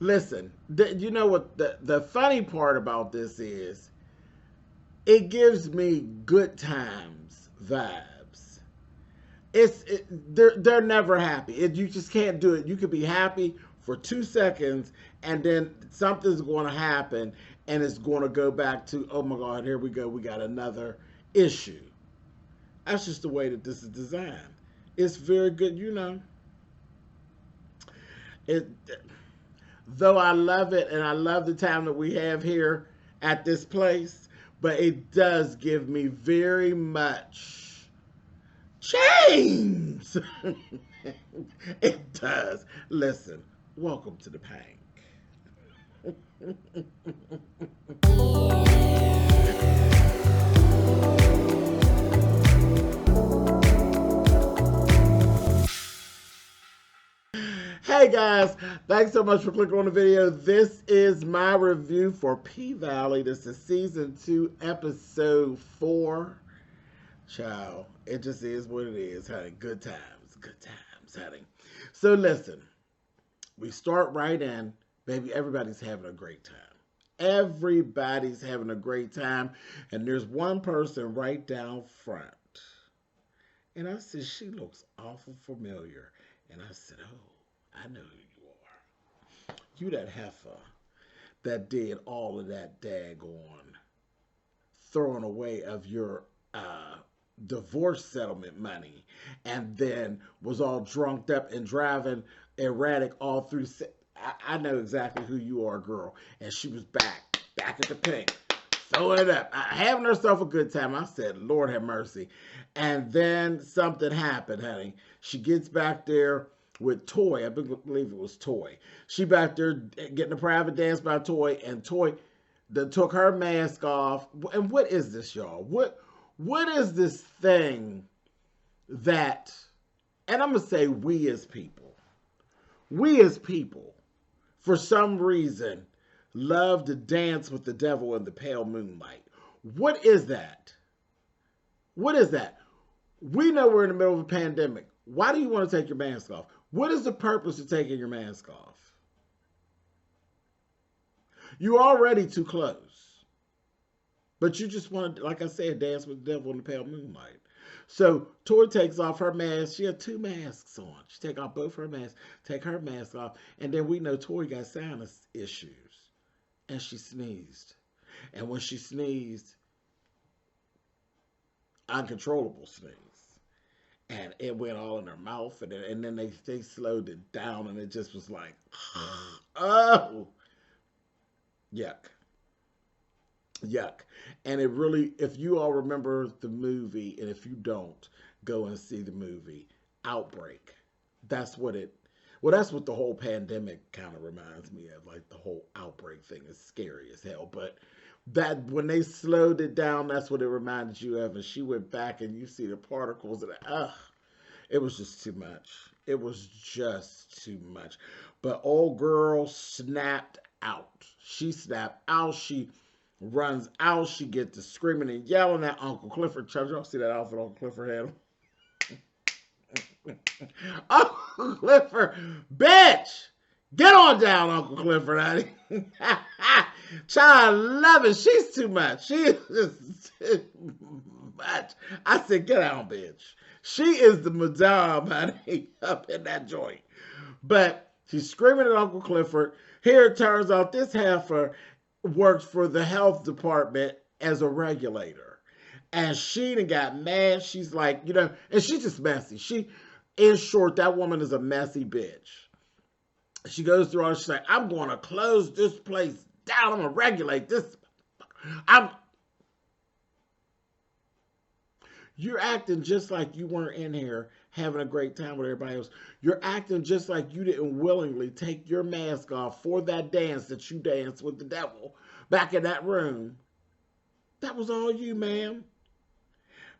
Listen, you know what the funny part about this is? It gives me good times vibes. They're never happy. You just can't do it. You could be happy for 2 seconds, and then something's going to happen, and it's going to go back to, oh my God, here we go. We got another issue. That's just the way that this is designed. It's very good, you know. It though I love it, and I love the time that we have here at this place, but it does give me very much James. It does. Listen, welcome to the pank. Hey guys, thanks so much for clicking on the video. This is my review for P-Valley. This is season 2, episode 4. Child, it just is what it is, honey. Good times, honey. So listen, we start right in. Baby, everybody's having a great time. Everybody's having a great time. And there's one person right down front. And I said, she looks awful familiar. And I said, oh, I know who you are. You that heifer that did all of that daggone throwing away of your divorce settlement money, and then was all drunked up and driving erratic all through. I know exactly who you are, girl. And she was back at the pink, throwing it up, having herself a good time. I said, Lord have mercy. And then something happened, honey. She gets back there with Toy. I believe it was Toy. She back there getting a private dance by Toy, and Toy that took her mask off. And what is this, y'all? What is this thing that, and I'm going to say we as people, for some reason, love to dance with the devil in the pale moonlight. What is that? What is that? We know we're in the middle of a pandemic. Why do you want to take your mask off? What is the purpose of taking your mask off? You're already too close. But you just want to, like I said, dance with the devil in the pale moonlight. So Tori takes off her mask. She had 2 masks on. She take off both her masks, take her mask off, and then we know Tori got sinus issues. And she sneezed. And when she sneezed, uncontrollable sneeze. And it went all in her mouth, and then they slowed it down, and it just was like, oh, yuck. Yuck. And it really, if you all remember the movie, and if you don't, go and see the movie, Outbreak. That's what that's what the whole pandemic kind of reminds me of. Like the whole outbreak thing is scary as hell. But that when they slowed it down, that's what it reminded you of. And she went back and you see the particles and it was just too much. It was just too much. But old girl snapped out. She snapped out. She runs out. She gets to screaming and yelling at Uncle Clifford. Y'all see that outfit Uncle Clifford had? Uncle Clifford, bitch! Get on down, Uncle Clifford, honey. Child, love it. She's too much. She is just too much. I said, get out, bitch. She is the madame, honey, up in that joint. But she's screaming at Uncle Clifford. Here it turns out this heifer works for the health department as a regulator. And she done got mad. She's like, and she's just messy. In short, that woman is a messy bitch. She goes through all, she's like, I'm going to close this place down. I'm going to regulate this. You're acting just like you weren't in here having a great time with everybody else. You're acting just like you didn't willingly take your mask off for that dance that you danced with the devil back in that room. That was all you, ma'am.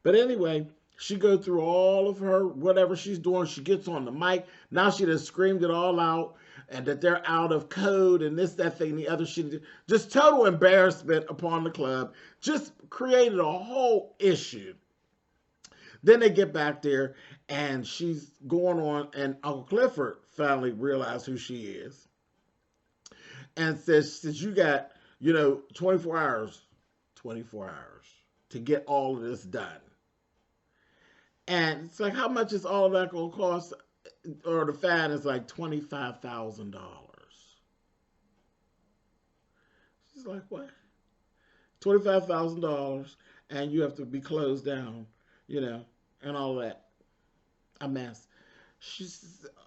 But anyway, she goes through all of her, whatever she's doing. She gets on the mic. Now she done screamed it all out. And that they're out of code and this, that thing, the other shit. Just total embarrassment upon the club. Just created a whole issue. Then they get back there and she's going on, and Uncle Clifford finally realized who she is. and says you got, 24 hours to get all of this done. And it's like, how much is all of that going to cost? Or the fine is like $25,000. She's like, what? $25,000, and you have to be closed down, and all that. A mess.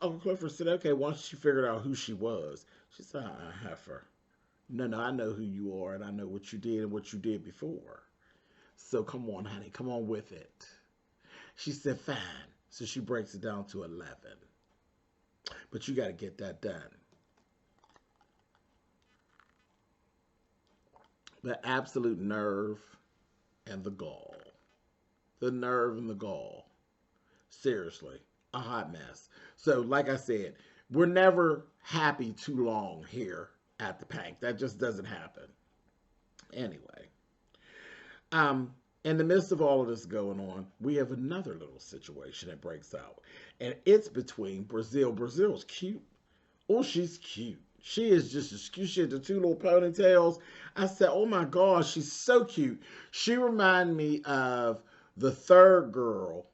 Uncle Clifford said, okay, once she figured out who she was, she said, heifer. No, I know who you are, and I know what you did and what you did before. So come on, honey, come on with it. She said, fine. So she breaks it down to 11. But you got to get that done. The absolute nerve and the gall. The nerve and the gall. Seriously, a hot mess. So, like I said, we're never happy too long here at the Pank. That just doesn't happen. Anyway, in the midst of all of this going on, we have another little situation that breaks out. And it's between Brazil. Brazil's cute. Oh, she's cute. She is just as cute. She had the two little ponytails. I said, oh my gosh, she's so cute. She reminded me of the third girl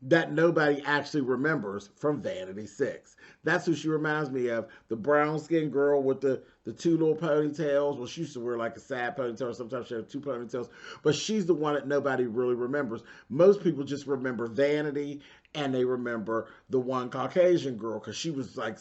that nobody actually remembers from Vanity 6. That's who she reminds me of. The brown-skinned girl with the two little ponytails. Well, she used to wear like a sad ponytail. Sometimes she had two ponytails. But she's the one that nobody really remembers. Most people just remember Vanity, and they remember the one Caucasian girl because she was like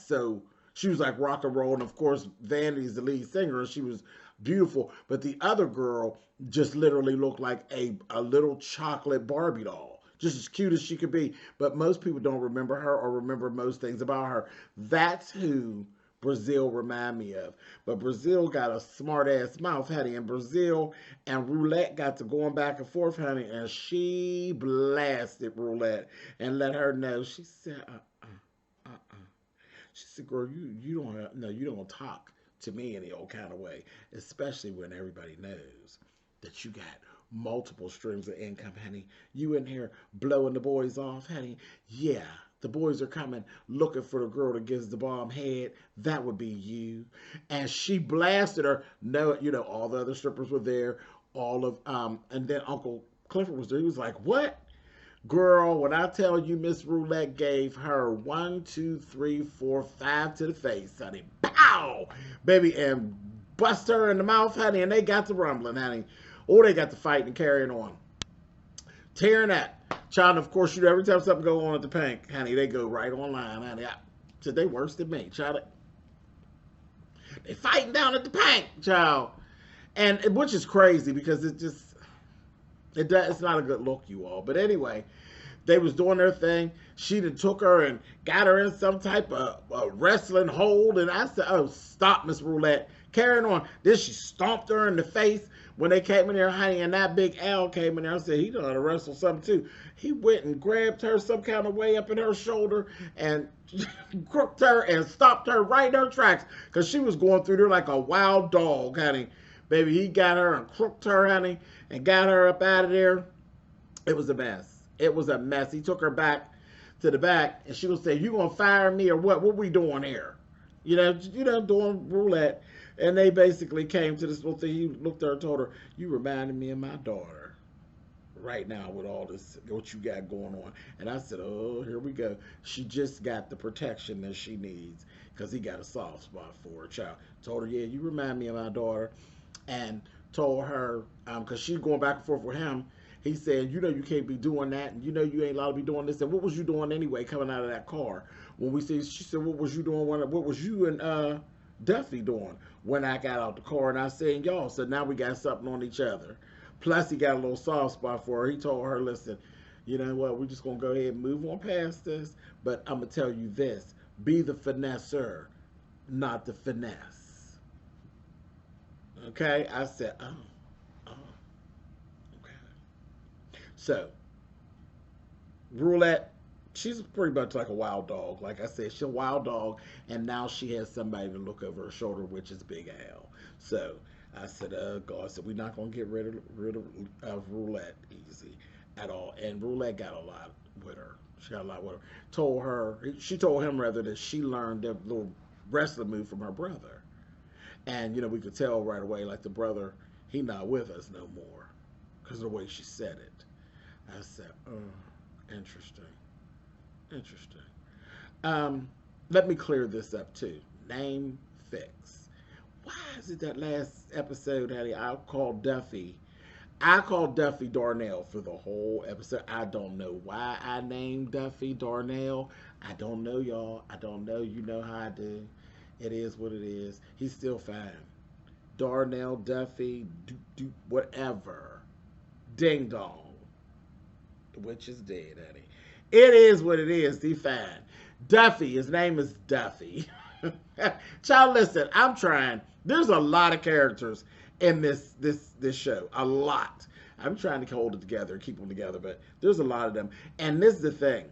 rock and roll. And, of course, Vanity's the lead singer, and she was beautiful. But the other girl just literally looked like a little chocolate Barbie doll. Just as cute as she could be. But most people don't remember her or remember most things about her. That's who Brazil remind me of. But Brazil got a smart-ass mouth, honey. And Brazil and Roulette got to going back and forth, honey. And she blasted Roulette and let her know. She said, She said, girl, you don't talk to me any old kind of way. Especially when everybody knows that you got multiple streams of income, honey. You in here blowing the boys off, honey. Yeah, the boys are coming looking for the girl that gives the bomb head. That would be you. And she blasted her. No, all the other strippers were there. And then Uncle Clifford was there. He was like, what? Girl, when I tell you Miss Roulette gave her 1, 2, 3, 4, 5 to the face, honey. Pow! Baby, and bust her in the mouth, honey, and they got to rumbling, honey. Or they got to fighting and carrying on. Tearing that. Child, of course, every time something go on at the Pank, honey, they go right online, honey. So they worse than me, child. They fighting down at the Pank, child. And which is crazy because it's not a good look, you all. But anyway, they was doing their thing. She done took her and got her in some type of wrestling hold. And I said, oh, stop, Miss Roulette. Carrying on. Then she stomped her in the face. When they came in there, honey, and that big Al came in there, I said, he done to wrestle something too. He went and grabbed her some kind of way up in her shoulder and crooked her and stopped her right in her tracks because she was going through there like a wild dog, honey. Baby, he got her and crooked her, honey, and got her up out of there. It was a mess. It was a mess. He took her back to the back, and she was saying, you going to fire me or what? What we doing here? Doing Roulette. And they basically came to this little thing. He looked at her and told her, you reminded me of my daughter right now with all this, what you got going on. And I said, oh, here we go. She just got the protection that she needs because he got a soft spot for her, child. Told her, yeah, you remind me of my daughter. And told her, because she's going back and forth with him, he said, you can't be doing that. And you ain't allowed to be doing this. And what was you doing anyway coming out of that car? When we see, she said, what was you doing? What was you and Duffy doing when I got out the car? And I said, y'all, so now we got something on each other. Plus he got a little soft spot for her. He told her, listen, you know what, we're just going to go ahead and move on past this, but I'm going to tell you this, be the finesser, not the finesse. Okay? I said, oh, okay. So, Roulette, she's pretty much like a wild dog. Like I said, she's a wild dog, and now she has somebody to look over her shoulder, which is Big Al. So I said, oh, God, so we're not going to get rid of Roulette easy at all. And Roulette got a lot with her. She got a lot with her. She told him, rather, that she learned that little wrestling move from her brother. And, you know, we could tell right away, like, the brother, he not with us no more because of the way she said it. I said, interesting. Interesting. Let me clear this up, too. Name fix. Why is it that last episode, honey, I called Duffy Darnell for the whole episode. I don't know why I named Duffy Darnell. I don't know, y'all. I don't know. You know how I do. It is what it is. He's still fine. Darnell, Duffy, whatever. Ding dong. The witch is dead, honey. It is what it is. He's fine. Duffy. His name is Duffy. Child, listen. I'm trying. There's a lot of characters in this show. A lot. I'm trying to hold it together, keep them together, but there's a lot of them. And this is the thing.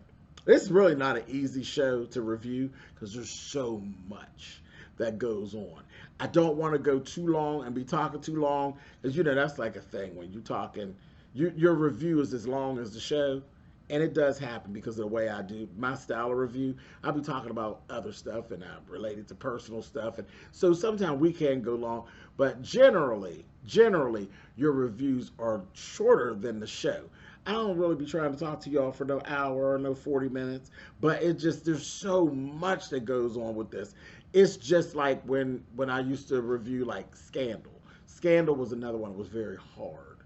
This is really not an easy show to review because there's so much that goes on. I don't want to go too long and be talking too long because, you know, that's like a thing when you're talking. Your review is as long as the show. And it does happen because of the way I do my style of review. I'll be talking about other stuff and I'm related to personal stuff. And so sometimes we can go long, but generally, your reviews are shorter than the show. I don't really be trying to talk to y'all for no hour or no 40 minutes, but it just, there's so much that goes on with this. It's just like when I used to review like Scandal. Scandal was another one that was very hard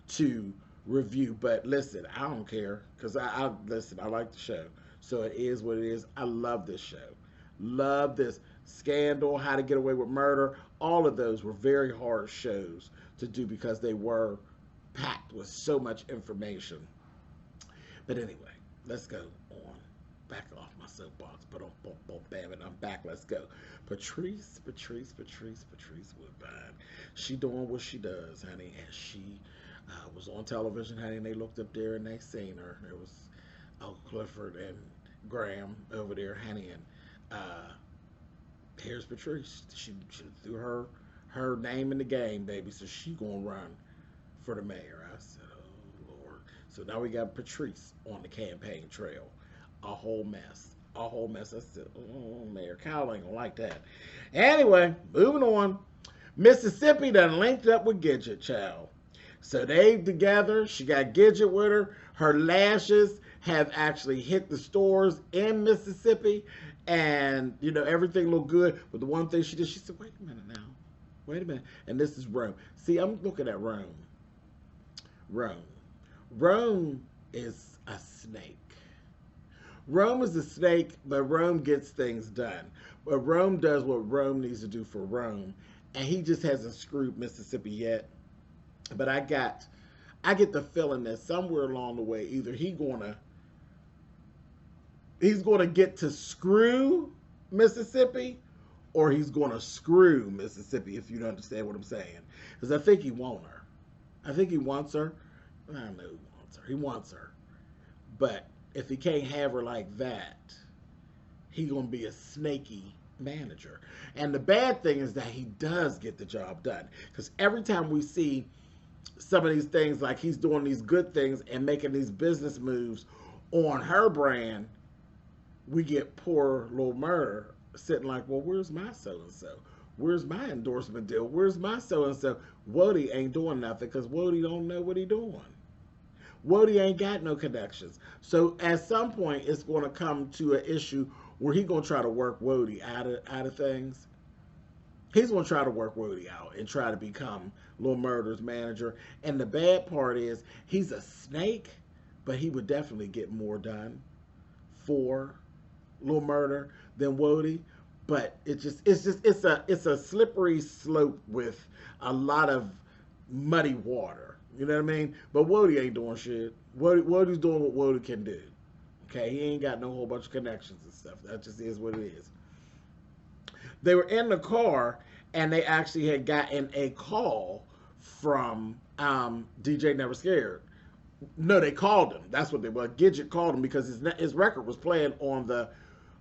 to review, but listen, I don't care because I listen, I like the show, so it is what it is. I love this show, love this. Scandal, How to Get Away with Murder, all of those were very hard shows to do because they were packed with so much information. But anyway, let's go on. Back off my soapbox, but bam it, I'm back. Let's go. Patrice Woodbine. She doing what she does, honey, and she was on television, honey, and they looked up there and they seen her. There was Clifford and Graham over there, honey, and here's Patrice. She threw her name in the game, baby, so she gonna run for the mayor. I said, oh, Lord. So now we got Patrice on the campaign trail. A whole mess. I said, oh, Mayor Kyle ain't gonna like that. Anyway, moving on. Mississippi done linked up with Gidget, child. So they together, she got Gidget with her. Her lashes have actually hit the stores in Mississippi. And, you know, everything looked good. But the one thing she did, she said, wait a minute now. Wait a minute. And this is Rome. See, I'm looking at Rome. Rome is a snake. Rome is a snake, but Rome gets things done. But Rome does what Rome needs to do for Rome. And he just hasn't screwed Mississippi yet. But I get the feeling that somewhere along the way, either he's gonna get to screw Mississippi, or he's gonna screw Mississippi, if you understand what I'm saying. Because I think he wants her. I think he wants her. I don't know he wants her. He wants her. But if he can't have her like that, he's gonna be a snaky manager. And the bad thing is that he does get the job done. Because every time we see some of these things, like he's doing these good things and making these business moves on her brand, we get poor Lil Murda sitting like, well, where's my so-and-so? Where's my endorsement deal? Where's my so-and-so? Wody ain't doing nothing because Wody don't know what he doing. Wody ain't got no connections. So at some point, it's going to come to an issue where he's going to try to work Wody out of things. He's going to try to work Wody out and try to become Lil Murda's manager. And the bad part is he's a snake, but he would definitely get more done for Lil Murda than Wody. But it's a slippery slope with a lot of muddy water. You know what I mean? But Wody ain't doing shit. Wody's doing what Wody can do. Okay, he ain't got no whole bunch of connections and stuff. That just is what it is. They were in the car, and they actually had gotten a call from DJ Never Scared. No, they called him. That's what they were. Gidget called him because his record was playing on the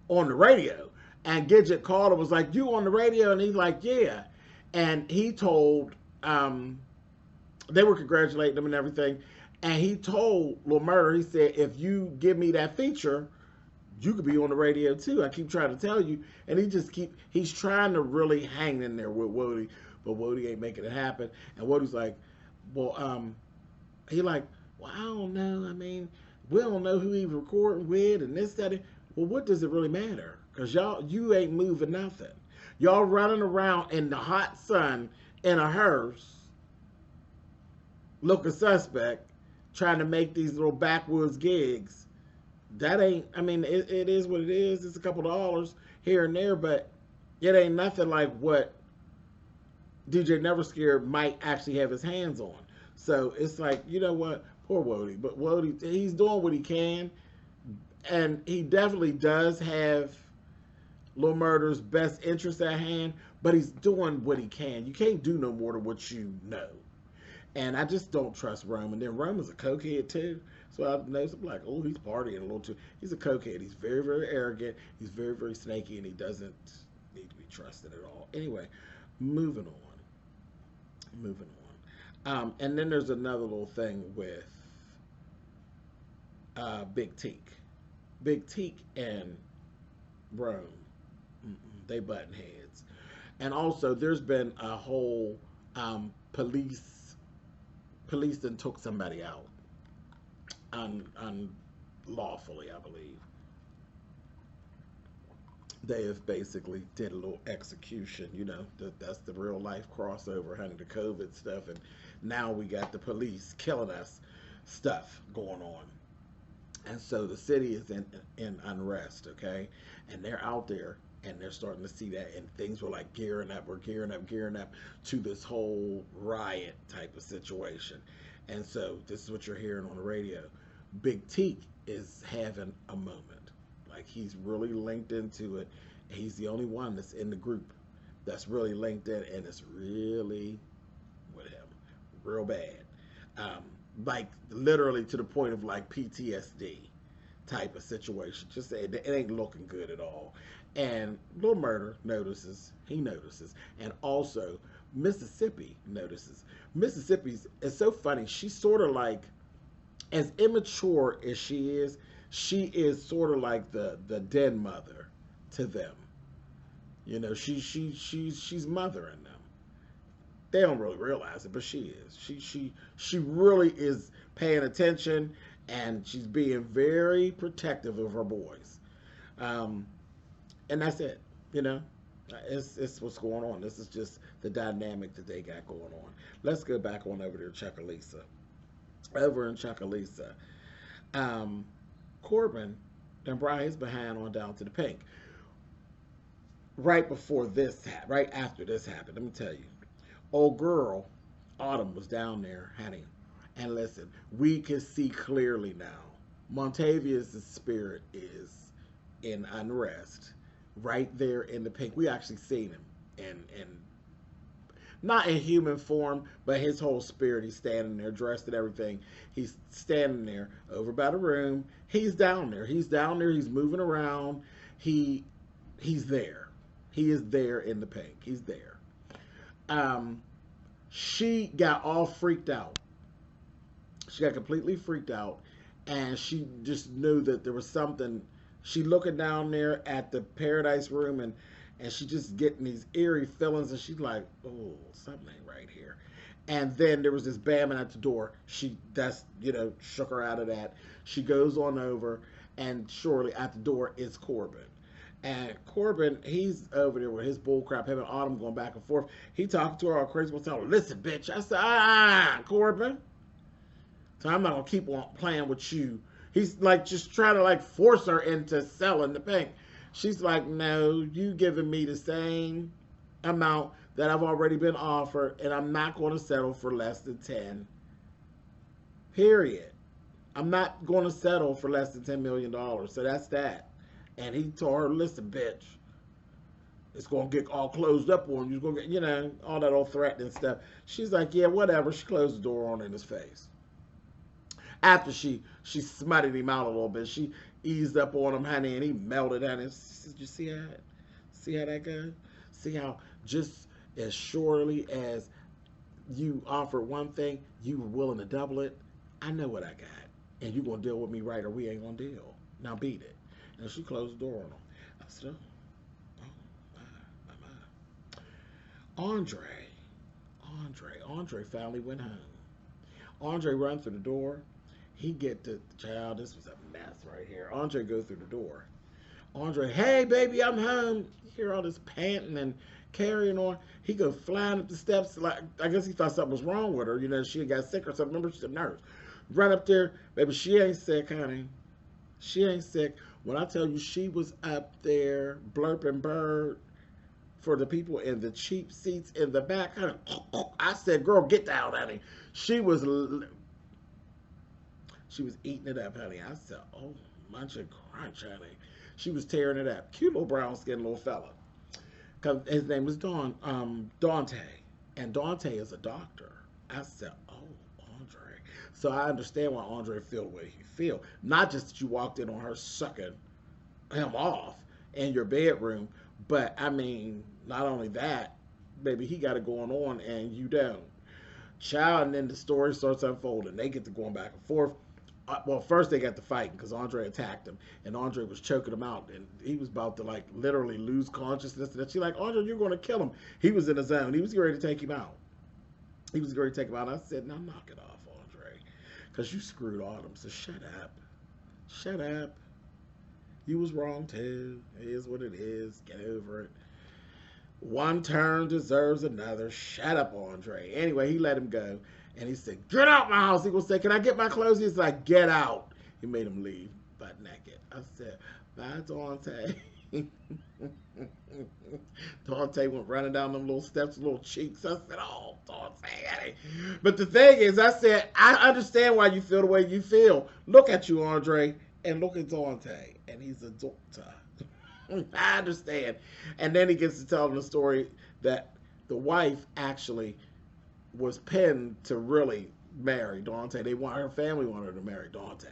radio. And Gidget called him, was like, you on the radio? And he's like, yeah. And he told, they were congratulating him and everything. And he told Lil Murda, he said, if you give me that feature, you could be on the radio too. I keep trying to tell you. And he's trying to really hang in there with Woody, but Woody ain't making it happen. And Woody's like, well, he like, well, I don't know. I mean, we don't know who he's recording with and this, that. Well, what does it really matter? Because you ain't moving nothing. Y'all running around in the hot sun in a hearse, looking suspect, trying to make these little backwoods gigs. That ain't, I mean, it is what it is. It's a couple dollars here and there, but it ain't nothing like what DJ Never Scared might actually have his hands on. So it's like, you know what? Poor Wody. But Wody, he's doing what he can. And he definitely does have Lil Murda's best interest at hand, but he's doing what he can. You can't do no more than what you know. And I just don't trust Rome. And then Rome is a cokehead too. So I noticed, I'm like, oh, he's partying a little too. He's a cokehead. He's very, very arrogant. He's very, very snaky, and he doesn't need to be trusted at all. Anyway, moving on. And then there's another little thing with Big Teak. Big Teak and Rome, they button heads. And also, there's been a whole police done took somebody out unlawfully, I believe. They have basically did a little execution, you know, that's the real life crossover, honey, the COVID stuff, and now we got the police killing us stuff going on. And so the city is in unrest, okay? And they're out there, and they're starting to see that, and things were like gearing up to this whole riot type of situation. And so this is what you're hearing on the radio. Big Teak is having a moment. Like, he's really linked into it. He's the only one that's in the group that's really linked in, and it's really with him, real bad. Like, literally to the point of like PTSD type of situation. Just it ain't looking good at all. And Lil Murda notices. He notices, and also Mississippi notices. Mississippi's, it's so funny. She's sort of like, as immature as she is sort of like the den mother to them. You know, she's mothering them. They don't really realize it, but she is. She really is paying attention, and she's being very protective of her boys. And that's it. You know, it's what's going on. This is just the dynamic that they got going on. Let's go back on over to Chuckalisa. Over in Chuckalisa, Corbin and brought his behind on down to the Pink. Right before this, right after this happened, let me tell you, old girl Autumn was down there, honey. And listen, we can see clearly now. Montavious' spirit is in unrest, right there in the Pink. We actually seen him in not in human form, but his whole spirit. He's standing there, dressed and everything. He's standing there over by the room. He's down there. He's down there. He's moving around. He's there. He is there in the Pink. He's there. She got all freaked out. She got completely freaked out, and she just knew that there was something. She looking down there at the Paradise Room, and she just getting these eerie feelings, and she's like, oh, something ain't right here. And then there was this bamming at the door. That's, you know, shook her out of that. She goes on over, and surely at the door is Corbin. And Corbin, he's over there with his bullcrap, him and Autumn going back and forth. He talking to her all crazy, but telling her, listen, bitch. I said, Corbin. So I'm not going to keep on playing with you. He's like just trying to like force her into selling the Pink. She's like, no, you giving me the same amount that I've already been offered, and I'm not going to settle for less than 10. Period. I'm not going to settle for less than $10 million. So that's that. And he told her, listen, bitch, it's going to get all closed up on you. It's going to get, you know, all that old threatening stuff. She's like, yeah, whatever. She closed the door on in his face. After she smutted him out a little bit, she eased up on him, honey, and he melted, honey. Did you see how that goes? See how just as surely as you offered one thing, you were willing to double it? I know what I got. And you're going to deal with me right, or we ain't going to deal. Now beat it. And she closed the door on him. I said, oh, my. Andre finally went home. Andre run through the door. He get the child. This was a mess right here. Andre go through the door. Andre, hey baby, I'm home. You hear all this panting and carrying on. He go flying up the steps. Like, I guess he thought something was wrong with her. You know, she got sick or something. Remember, she's a nurse. Run up there, baby. She ain't sick, honey. She ain't sick. When I tell you, she was up there blurping bird for the people in the cheap seats in the back. Honey. I said, girl, get down, honey. She was eating it up, honey. I said, oh, munch and crunch, honey. She was tearing it up. Cute little brown skinned little fella. Cause his name was Dante. And Dante is a doctor. I said, oh, Andre. So I understand why Andre feel the way he feel. Not just that you walked in on her sucking him off in your bedroom, but I mean, not only that, baby, he got it going on and you don't. Child, and then the story starts unfolding. They get to going back and forth. Well, first they got to fighting because Andre attacked him, and Andre was choking him out, and he was about to like literally lose consciousness. And she's like, Andre, you're going to kill him. He was in the zone. He was ready to take him out. He was ready to take him out. I said, now knock it off, Andre, because you screwed Autumn. So shut up. Shut up. You was wrong too. It is what it is. Get over it. One turn deserves another. Shut up, Andre. Anyway, he let him go. And he said, get out my house. He gonna say, can I get my clothes? He's like, get out. He made him leave butt naked. I said, bye, Dante. Dante went running down them little steps, little cheeks. I said, oh, Dante. But the thing is, I said, I understand why you feel the way you feel. Look at you, Andre, and look at Dante. And he's a doctor. I understand. And then he gets to tell them the story that the wife actually was pinned to really marry Dante. Her family wanted her to marry Dante.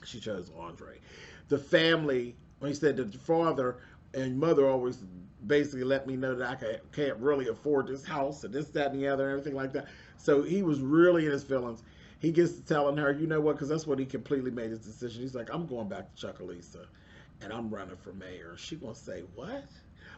She chose Andre. The family, when he said that the father and mother always basically let me know that I can't really afford this house and this, that, and the other, and everything like that. So he was really in his feelings. He gets to telling her, you know what, because that's what he completely made his decision. He's like, I'm going back to Chuckalisa and I'm running for mayor. She gonna say, what?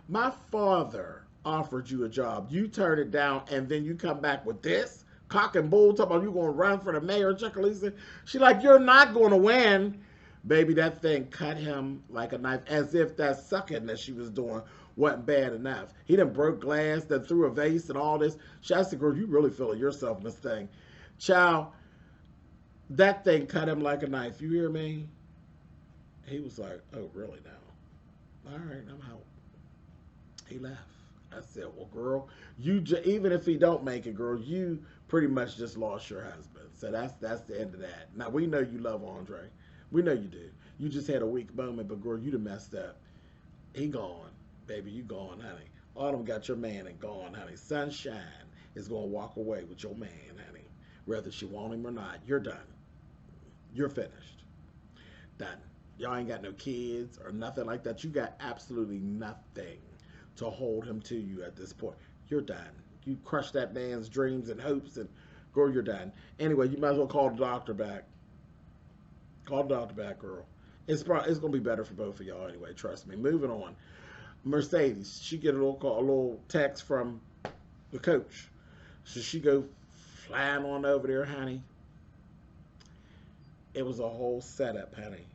My father offered you a job, you turn it down, and then you come back with this cock and bull talking about you gonna run for the mayor of Chuckalisa. She like, you're not gonna win. Baby, that thing cut him like a knife, as if that sucking that she was doing wasn't bad enough. He done broke glass, then threw a vase and all this. She asked the girl, you really feeling yourself in this thing. Child, that thing cut him like a knife. You hear me? He was like, oh, really now? All right, I'm out. He left. I said, well, girl, even if he don't make it, girl, you pretty much just lost your husband. So that's the end of that. Now, we know you love Andre. We know you do. You just had a weak moment, but girl, you done messed up. He gone. Baby, you gone, honey. Autumn got your man and gone, honey. Sunshine is going to walk away with your man, honey. Whether she want him or not, you're done. You're finished. Done. Y'all ain't got no kids or nothing like that. You got absolutely nothing to hold him to you at this point. You're done. You crushed that man's dreams and hopes, and girl, you're done. Anyway, you might as well call the doctor back. Call the doctor back, girl. It's gonna be better for both of y'all anyway. Trust me. Moving on. Mercedes, she get a little text from the coach, so she go flying on over there, honey. It was a whole setup, honey,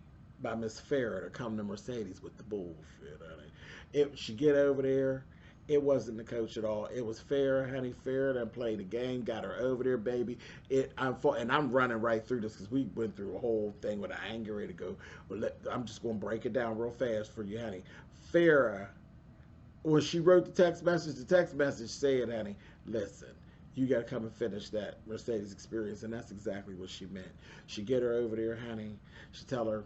by Miss Farrah to come to Mercedes with the bullshit, honey. She get over there. It wasn't the coach at all. It was Farrah, honey. Farrah done played the game, got her over there, baby. And I'm running right through this because we went through a whole thing with I ain't ready to go. But I'm just going to break it down real fast for you, honey. Farrah, when she wrote the text message said, honey, listen, you got to come and finish that Mercedes experience. And that's exactly what she meant. She get her over there, honey. She tell her,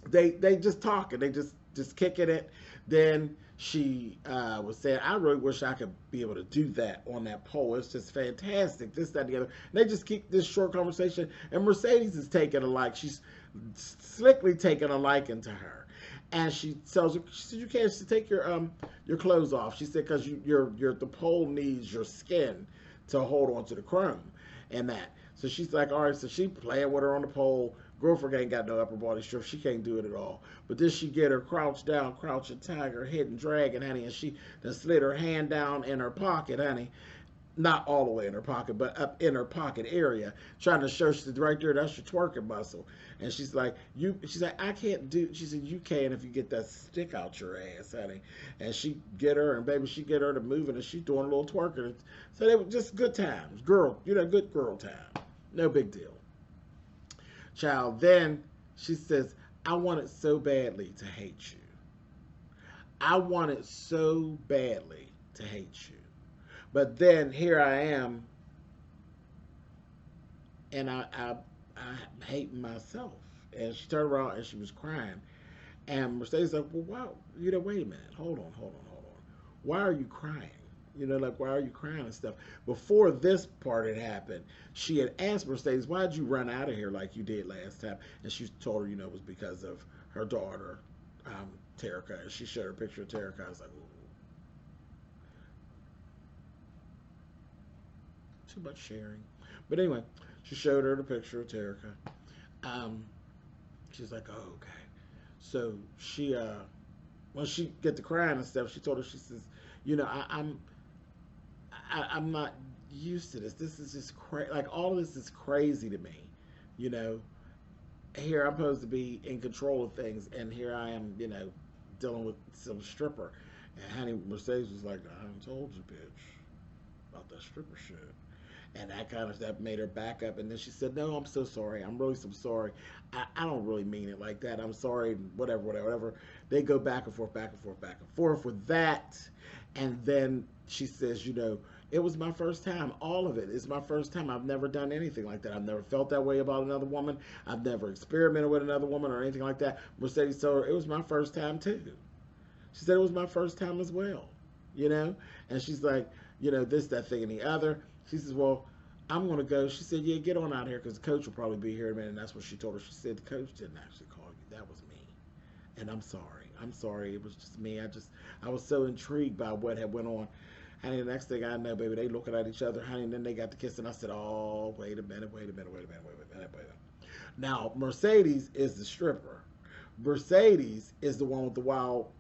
they just talking. They just kicking it. Then she was saying, I really wish I could be able to do that on that pole. It's just fantastic. This, that, and the other. And they just keep this short conversation. And Mercedes is taking a like. She's slickly taking a liking to her. And she tells her, she said, you can't take your clothes off. She said, because the pole needs your skin to hold on to the chrome and that. So she's like, all right. So she playing with her on the pole. Girlfriend ain't got no upper body strength. She can't do it at all. But then she get her crouch down, crouching tiger, hidden dragon, honey, and she then slid her hand down in her pocket, honey. Not all the way in her pocket, but up in her pocket area, trying to show she's right there. That's your twerking muscle. And she's like, you. She's like, I can't do. She said, you can if you get that stick out your ass, honey. And she get her, and baby, she get her to moving, and she's doing a little twerking. So they were just good times, girl. Good girl time. No big deal. Child, then she says, I wanted so badly to hate you. I wanted so badly to hate you. But then here I am, and I'm hating myself. And she turned around and she was crying. And Mercedes like, well, wow, wait a minute. Hold on. Why are you crying? Like, why are you crying and stuff? Before this part had happened, she had asked Mercedes, why'd you run out of here like you did last time? And she told her, it was because of her daughter, Terica. And she showed her a picture of Terica. I was like, ooh. Too much sharing. But anyway, she showed her the picture of Terica. She's like, oh, okay. So she, when she get to crying and stuff, she told her, she says, I'm not used to this. This is just crazy. Like, all of this is crazy to me. Here I'm supposed to be in control of things, and here I am, dealing with some stripper. And honey, Mercedes was like, I haven't told you, bitch, about that stripper shit. And that made her back up. And then she said, no, I'm so sorry. I'm really so sorry. I don't really mean it like that. I'm sorry, whatever. They go back and forth with that. And then she says, it was my first time. All of it is my first time. I've never done anything like that. I've never felt that way about another woman. I've never experimented with another woman or anything like that. Mercedes told her it was my first time too. She said it was my first time as well. And she's like, this, that, thing, and the other. She says, well, I'm going to go. She said, yeah, get on out of here because the coach will probably be here in a minute. And that's what she told her. She said, the coach didn't actually call you. That was me. And I'm sorry. It was just me. I was so intrigued by what had went on. Honey, the next thing I know, baby, they looking at each other, honey, and then they got to kiss. And I said, oh, wait a minute. Now, Mercedes is the stripper. Mercedes is the one with the wild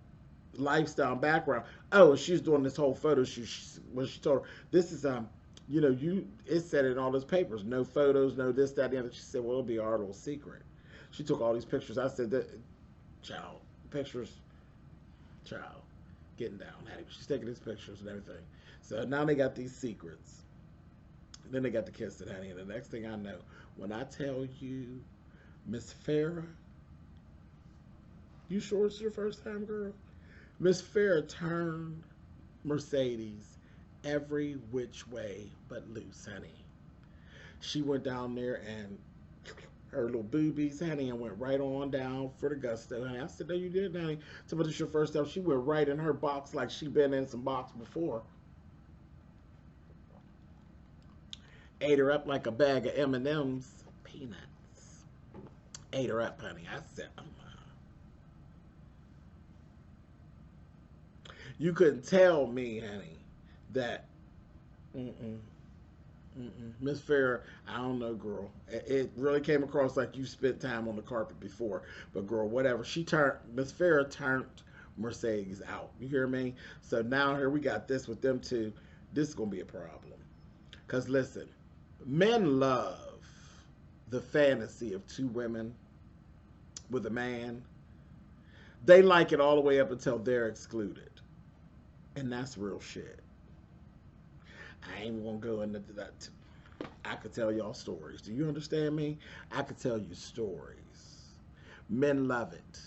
lifestyle background. Oh, and she's doing this whole photo shoot. When she told her, this is it said in all those papers, no photos, no this, that, and the other. She said, well, it'll be our little secret. She took all these pictures. I said, child, pictures, child, getting down. She's taking these pictures and everything. So now they got these secrets. Then they got the kissing, honey. And the next thing I know, when I tell you, Miss Farrah, you sure it's your first time, girl? Miss Farrah turned Mercedes every which way but loose, honey. She went down there and her little boobies, honey, and went right on down for the gusto, honey. I said, no, you did, honey. So, but it's your first time. She went right in her box like she been in some box before. Ate her up like a bag of M&M's peanuts. Ate her up, honey. I said, you couldn't tell me, honey, that Miss Farrah, I don't know, girl. It really came across like you spent time on the carpet before. But girl, whatever. Miss Farrah turned Mercedes out. You hear me? So now here we got this with them two. This is going to be a problem. Because listen, men love the fantasy of two women with a man. They like it all the way up until they're excluded. And that's real shit. I ain't gonna go into that. I could tell y'all stories. Do you understand me? I could tell you stories. Men love it.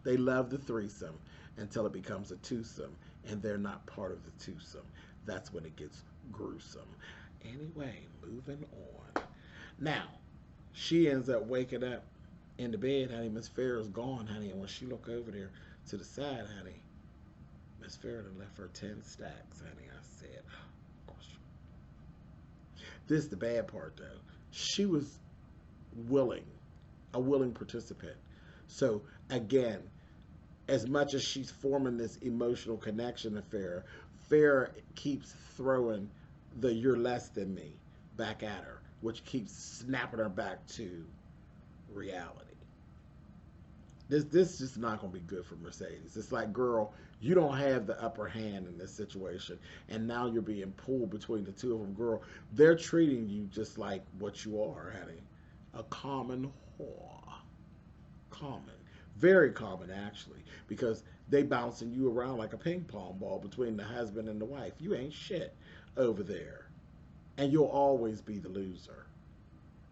They love the threesome until it becomes a twosome, and they're not part of the twosome. That's when it gets gruesome. Anyway, moving on. Now, she ends up waking up in the bed, honey. Miss Farrah's gone, honey, and when she look over there to the side, honey, Miss Farrah left her 10 stacks, honey. I said, oh, gosh. This is the bad part, though. She was a willing participant. So, again, as much as she's forming this emotional connection to Farrah, Farrah keeps throwing the "you're less than me" back at her, which keeps snapping her back to reality. This is not going to be good for Mercedes. It's like, girl, you don't have the upper hand in this situation, and now you're being pulled between the two of them. Girl, they're treating you just like what you are, honey, a common whore. Common, very common actually, because they bouncing you around like a ping pong ball between the husband and the wife. You ain't shit over there, and you'll always be the loser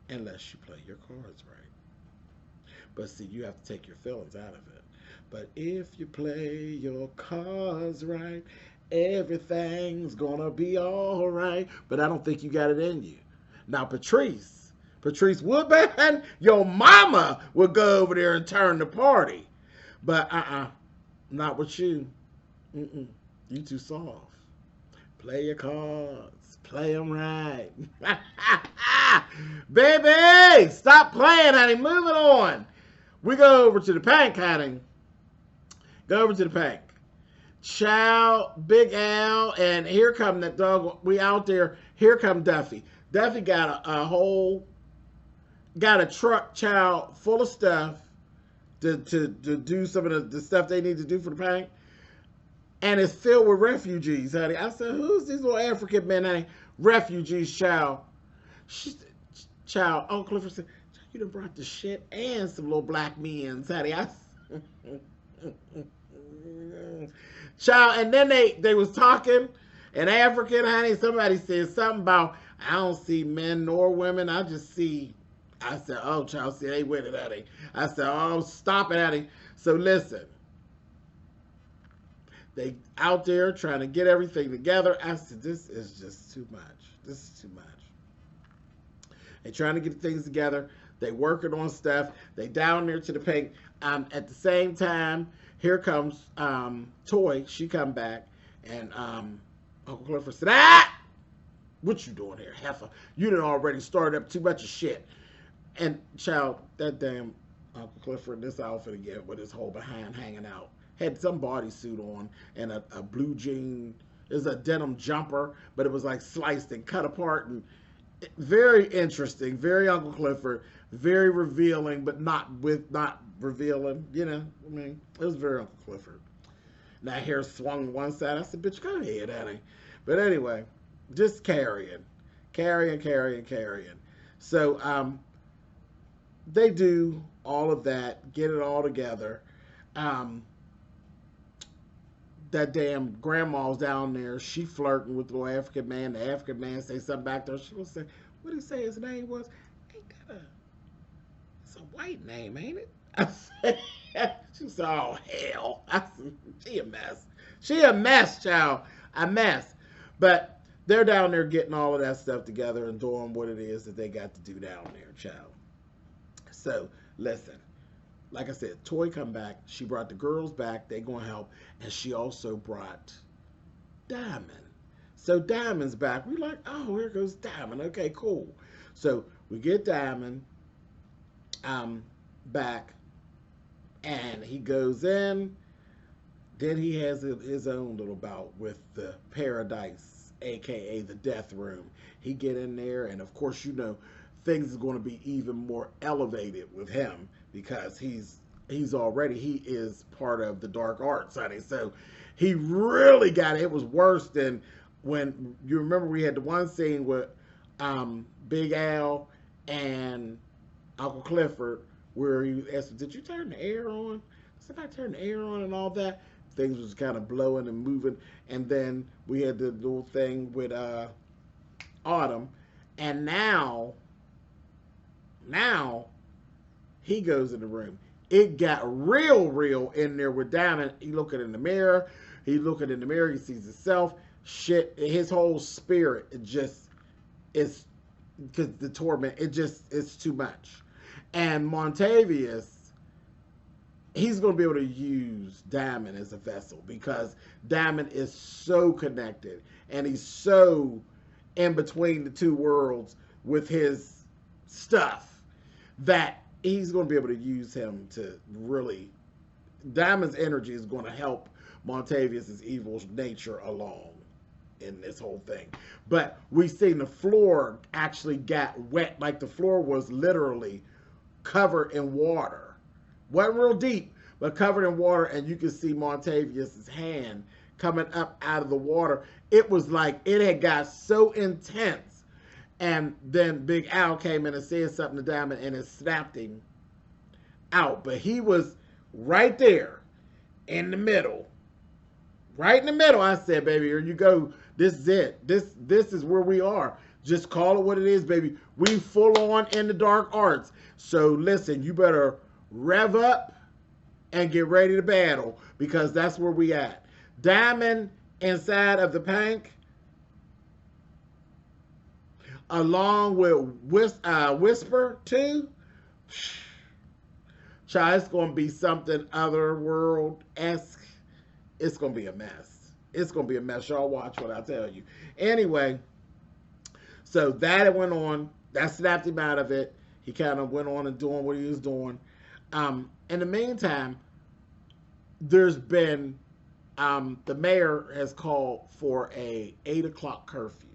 unless you play your cards right. But see, you have to take your feelings out of it. But if you play your cards right, everything's gonna be all right. But I don't think you got it in you. Now, Patrice Woodbine, your mama would go over there and turn the party. But not with you. You too soft. Play your cards. Play them right. Baby, stop playing, honey. Moving on. We go over to the Pank, honey. Go over to the Pank. Chow, Big Al, and here come that dog. We out there. Here come Duffy. Duffy got got a truck, Chow, full of stuff to do some of the stuff they need to do for the Pank. And it's filled with refugees, honey. I said, who's these little African men, honey? Refugees, Chow. Chow, Uncle Clifford said, you done brought the shit and some little black men, honey. Child, and then they was talking in African, honey. Somebody said something about, I don't see men nor women. I just see, I said, oh, child, see, they with it, honey. I said, oh, stop it, honey. So listen, they out there trying to get everything together. I said, this is just too much. This is too much. They trying to get things together. They working on stuff. They down there to the Pank. At the same time, here comes Toy. She come back, and Uncle Clifford said, what you doing here, heifer? You done already started up too much of shit. And child, that damn Uncle Clifford, this outfit again with his whole behind hanging out, had some bodysuit on and a blue jean. It was a denim jumper, but it was like sliced and cut apart, and very interesting, very Uncle Clifford, very revealing, but not revealing, you know. I mean, it was very Uncle Clifford. Now hair swung one side. I said, bitch, go ahead, honey. But anyway, just carrying. So they do all of that, get it all together. That damn grandma's down there. She flirting with the little African man. The African man say something back there. She will say, what did he say his name was? Ain't that it's a white name, ain't it? I said, she said, oh, hell. I said, she a mess. She a mess, child. A mess. But they're down there getting all of that stuff together and doing what it is that they got to do down there, child. So, listen. Like I said, Toy come back. She brought the girls back. They gonna help. And she also brought Diamond. So Diamond's back. We like, oh, here goes Diamond. Okay, cool. So we get Diamond back. And he goes in. Then he has his own little bout with the Paradise, a.k.a. the Death Room. He get in there. And, of course, you know, things are going to be even more elevated with him. Because he is part of the dark arts, honey. So he really got it. It was worse than when, you remember we had the one scene with Big Al and Uncle Clifford where he asked, did you turn the air on? Somebody turned the air on and all that. Things was kind of blowing and moving. And then we had the little thing with Autumn. And now he goes in the room. It got real in there with Diamond. He looking in the mirror. He sees himself. Shit, his whole spirit, it just is, because the torment, it's too much. And Montavious, he's going to be able to use Diamond as a vessel because Diamond is so connected and he's so in between the two worlds with his stuff that he's going to be able to use him to really, Diamond's energy is going to help Montavious' evil nature along in this whole thing. But we seen the floor actually got wet, like the floor was literally covered in water. Wasn't real deep, but covered in water, and you could see Montavious' hand coming up out of the water. It was like it had got so intense. And then Big Al came in and said something to Diamond, and it snapped him out. But he was right there in the middle. Right in the middle. I said, baby, here you go. This is it. This is where we are. Just call it what it is, baby. We full on in the dark arts. So listen, you better rev up and get ready to battle, because that's where we at. Diamond inside of the Pank, along with Whisper too. Child, it's going to be something otherworld-esque. It's going to be a mess. It's going to be a mess. Y'all watch what I tell you. Anyway, so that went on. That snapped him out of it. He kind of went on and doing what he was doing. In the meantime, there's been, the mayor has called for a 8 o'clock curfew.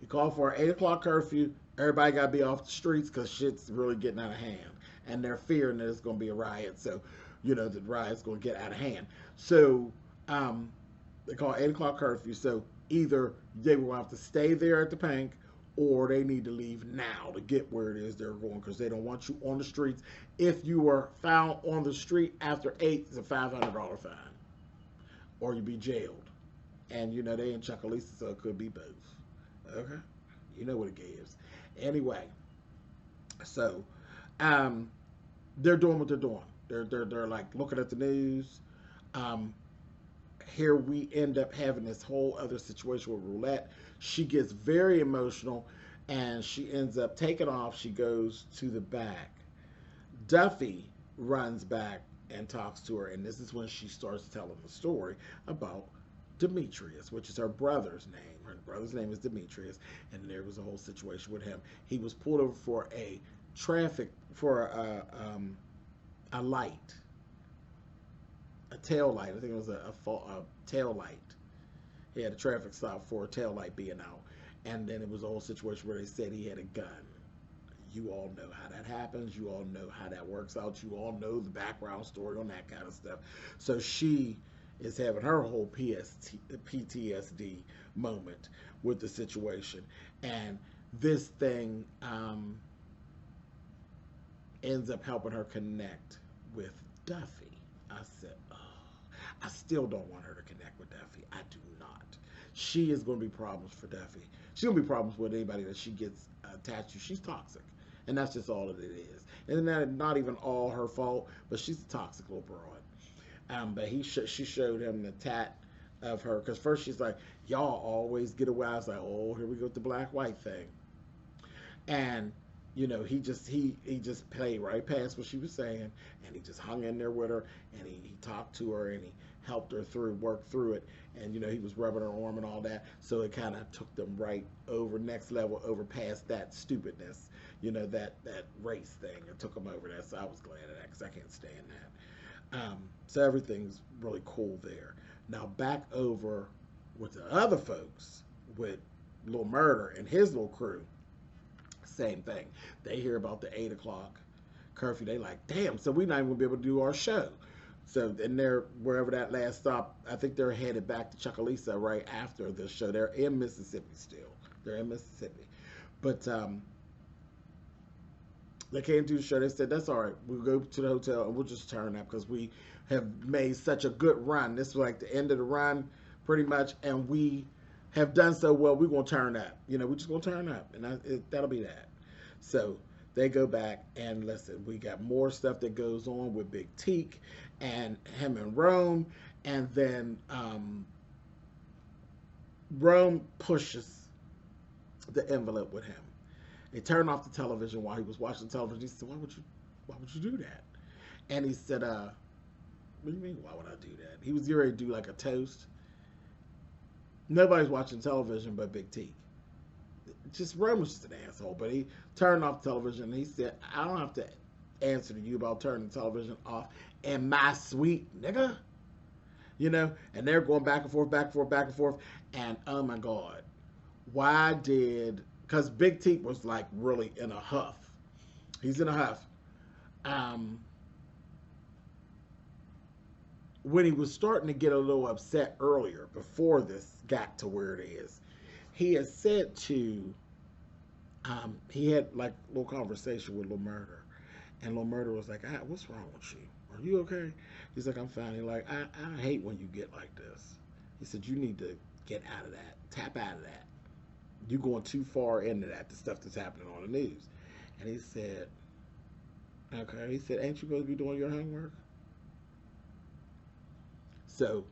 He called for an 8 o'clock curfew. Everybody got to be off the streets because shit's really getting out of hand. And they're fearing that it's going to be a riot. So, you know, the riot's going to get out of hand. So, they call 8 o'clock curfew. So, either they will have to stay there at the Pank, or they need to leave now to get where it is they're going, because they don't want you on the streets. If you were found on the street after 8, it's a $500 fine. Or you'll be jailed. And, you know, they in Chucalissa, so it could be both. Okay? You know what it gives. Anyway, so they're doing what they're doing. They're like looking at the news. Here we end up having this whole other situation with Roulette. She gets very emotional, and she ends up taking off. She goes to the back. Duffy runs back and talks to her, and this is when she starts telling the story about Demetrius, which is her brother's name. Her brother's name is Demetrius, and there was a whole situation with him. He was pulled over for a light, a tail light. I think it was a tail light. He had a traffic stop for a tail light being out, and then it was a whole situation where they said he had a gun. You all know how that happens. You all know how that works out. You all know the background story on that kind of stuff. So she is having her whole PTSD moment with the situation. And this thing ends up helping her connect with Duffy. I said, oh, I still don't want her to connect with Duffy. I do not. She is going to be problems for Duffy. She's going to be problems with anybody that she gets attached to. She's toxic. And that's just all that it is. And that's not even all her fault, but she's a toxic little broad. But she showed him the tat of her, because first she's like, y'all always get away. I was like, oh, here we go with the black-white thing. And, you know, he just played right past what she was saying, and he just hung in there with her, and he talked to her, and he helped her work through it. And, you know, he was rubbing her arm and all that. So it kind of took them right over, next level, over past that stupidness, you know, that race thing. It took them over that. So I was glad of that, because I can't stand that. So everything's really cool there. Now back over with the other folks, with Lil Murda and his little crew, same thing. They hear about the 8 o'clock curfew. They like, damn, so we're not even gonna be able to do our show. So then they're, wherever that last stop, I think they're headed back to Chucalissa right after the show. They're in Mississippi still. They're in Mississippi. But they came to the show. They said, that's all right. We'll go to the hotel and we'll just turn up, because we have made such a good run. This was like the end of the run, pretty much, and we have done so well, we're going to turn up. You know, we're just going to turn up, and that'll be that. So they go back, and listen, we got more stuff that goes on with Big Teak and him and Rome, and then Rome pushes the envelope with him. He turned off the television while he was watching television. He said, why would you do that? And he said, what do you mean, why would I do that? He was ready to do like a toast. Nobody's watching television but Big T. Just Rome was just an asshole. But he turned off the television, and he said, I don't have to answer to you about turning the television off in my suite, nigga. You know? And they're going back and forth, back and forth, back and forth. And oh my God. Why did... Because Big T was like really in a huff He's in a huff. When he was starting to get a little upset earlier, before this got to where it is, he had said to, he had like a little conversation with Lil Murda. And Lil Murda was like, what's wrong with you? Are you okay? He's like, I'm fine. He's like, I hate when you get like this. He said, you need to get out of that. Tap out of that. You going too far into that, the stuff that's happening on the news. And he said, okay. He said, ain't you supposed to be doing your homework? So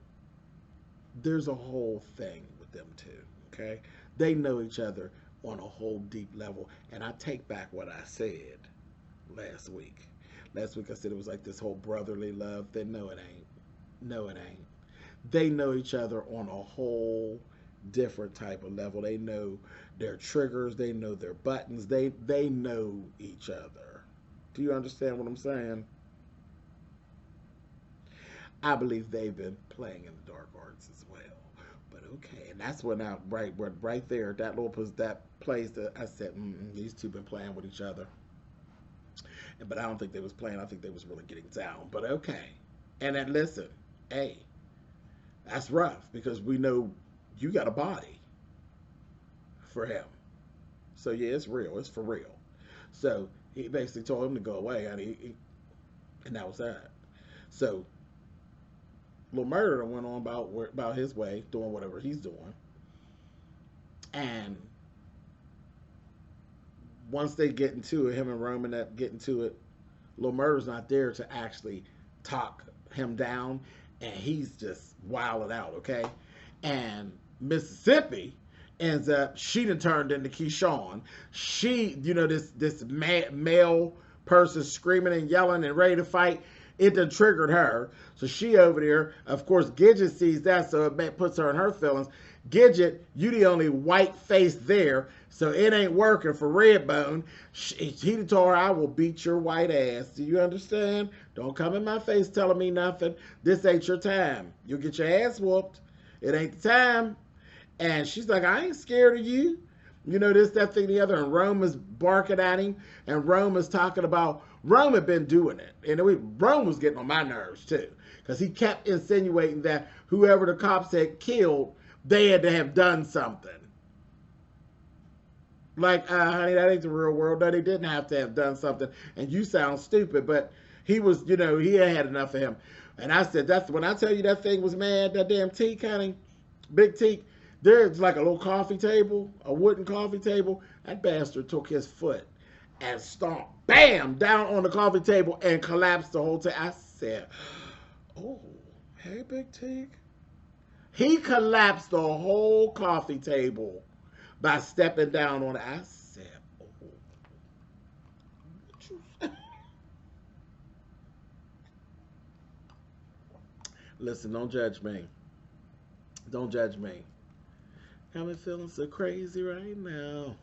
there's a whole thing with them two, okay? They know each other on a whole deep level. And I take back what I said last week. Last week I said it was like this whole brotherly love. Then no, it ain't. No, it ain't. They know each other on a whole different type of level. They know their triggers. They know their buttons. They know each other. Do you understand what I'm saying? I believe they've been playing in the dark arts as well. But okay, and that's when I right there, that place that I said, these two been playing with each other. But I don't think they was playing. I think they was really getting down. But okay, and then listen, hey, that's rough because we know you got a body for him. So yeah, it's real. It's for real. So he basically told him to go away, and that was that. So Lil Murda went on about his way, doing whatever he's doing. And once they get into it, him and Roman that get into it, Lil Murda's not there to actually talk him down, and he's just wilding out, okay? And Mississippi ends up, she done turned into Keyshawn. She, this male person screaming and yelling and ready to fight, it done triggered her. So she over there, of course, Gidget sees that, so it puts her in her feelings. Gidget, you the only white face there, so it ain't working for Redbone. He told her, I will beat your white ass. Do you understand? Don't come in my face telling me nothing. This ain't your time. You'll get your ass whooped. It ain't the time. And she's like, I ain't scared of you. This, that, thing, the other. And Rome is barking at him. And Rome is talking about, Rome had been doing it. And Rome was getting on my nerves too. Because he kept insinuating that whoever the cops had killed, they had to have done something. Like, honey, that ain't the real world. No, they didn't have to have done something. And you sound stupid. But he was, he had enough of him. And I said, that's when I tell you that thing was mad, that damn Teak, honey, big Teak, there's like a little coffee table, a wooden coffee table. That bastard took his foot and stomped, bam, down on the coffee table and collapsed the whole time. I said, oh, hey, big Teak. He collapsed the whole coffee table by stepping down on it. I said, oh, what you say? Listen, don't judge me. Don't judge me. Got me feeling so crazy right now.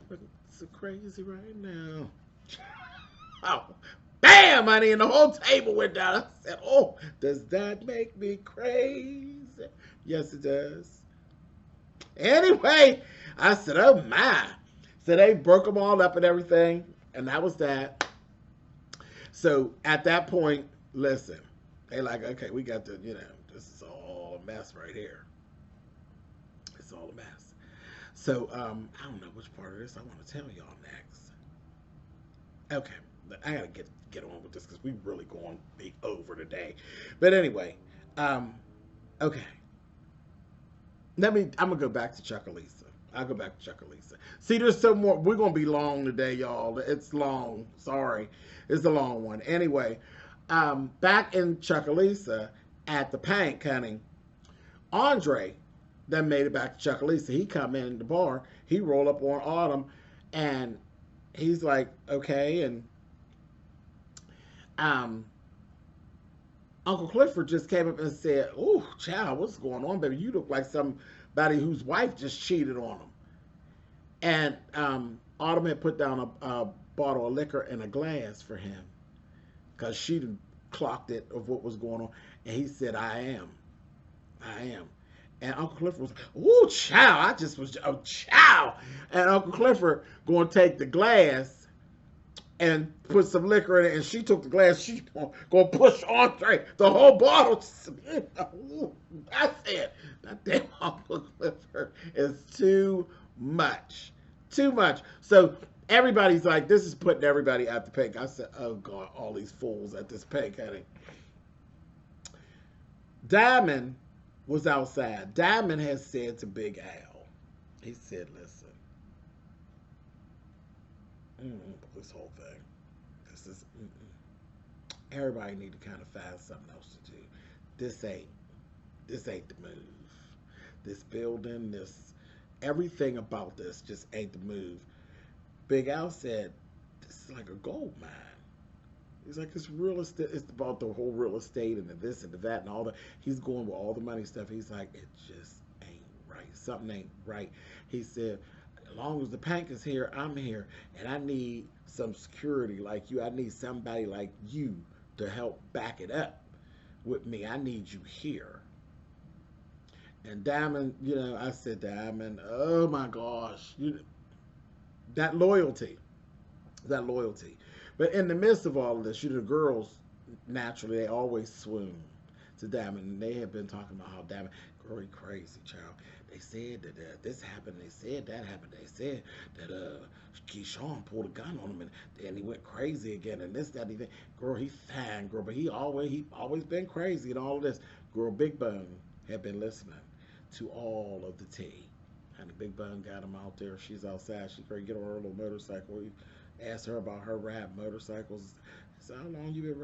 Got me so crazy right now. Oh, bam, honey, and the whole table went down. I said, oh, does that make me crazy? Yes, it does. Anyway, I said, oh, my. So they broke them all up and everything, and that was that. So at that point, listen, they like, okay, we got to, this is all a mess right here. It's all a mess. So, I don't know which part of this I want to tell y'all next. Okay, I gotta get on with this because we really going to be over today. But anyway, okay. I'm gonna go back to Chuckalisa. I'll go back to Chuckalisa. See, there's some more. We're gonna be long today, y'all. It's long. Sorry, it's a long one. Anyway, back in Chuckalisa at the Pank, honey, Andre that made it back to Chuckalisa. He come in the bar. He roll up on Autumn, and he's like, okay, and Uncle Clifford just came up and said, oh, child, what's going on, baby? You look like somebody whose wife just cheated on him. And Autumn had put down a bottle of liquor in a glass for him because she clocked it of what was going on. And he said, I am. And Uncle Clifford was like, oh, child, oh, child. And Uncle Clifford going to take the glass and put some liquor in it, and she took the glass. She gonna push Andre the whole bottle. I said, that damn Uncle Clifford is too much, too much. So everybody's like, this is putting everybody at the pink. I said, oh God, all these fools at this pink, honey. Diamond was outside. Diamond has said to Big Al, he said, listen, this whole thing, this is, everybody need to kind of find something else to do. This ain't the move. This building, everything about this just ain't the move. Big Al said, this is like a gold mine. He's like, it's real estate. It's about the whole real estate and the this and the that and all that. He's going with all the money stuff. He's like, it just ain't right. Something ain't right. He said, as long as the Pank is here, I'm here. And I need some security like you. I need somebody like you to help back it up with me. I need you here. And Diamond, I said, Diamond, oh my gosh. That loyalty. But in the midst of all of this, the girls, naturally, they always swoon to Diamond. And they have been talking about how Diamond, girl, he crazy, child. They said that this happened. They said that happened. They said that Keyshawn pulled a gun on him and he went crazy again. And this, that, and that. Girl, he fine, girl. But he always been crazy and all of this. Girl, Big Bone had been listening to all of the tea. And the Big Bone got him out there. She's outside. She ready to get on her little motorcycle. He asked her about her riding motorcycles. He said, how long you been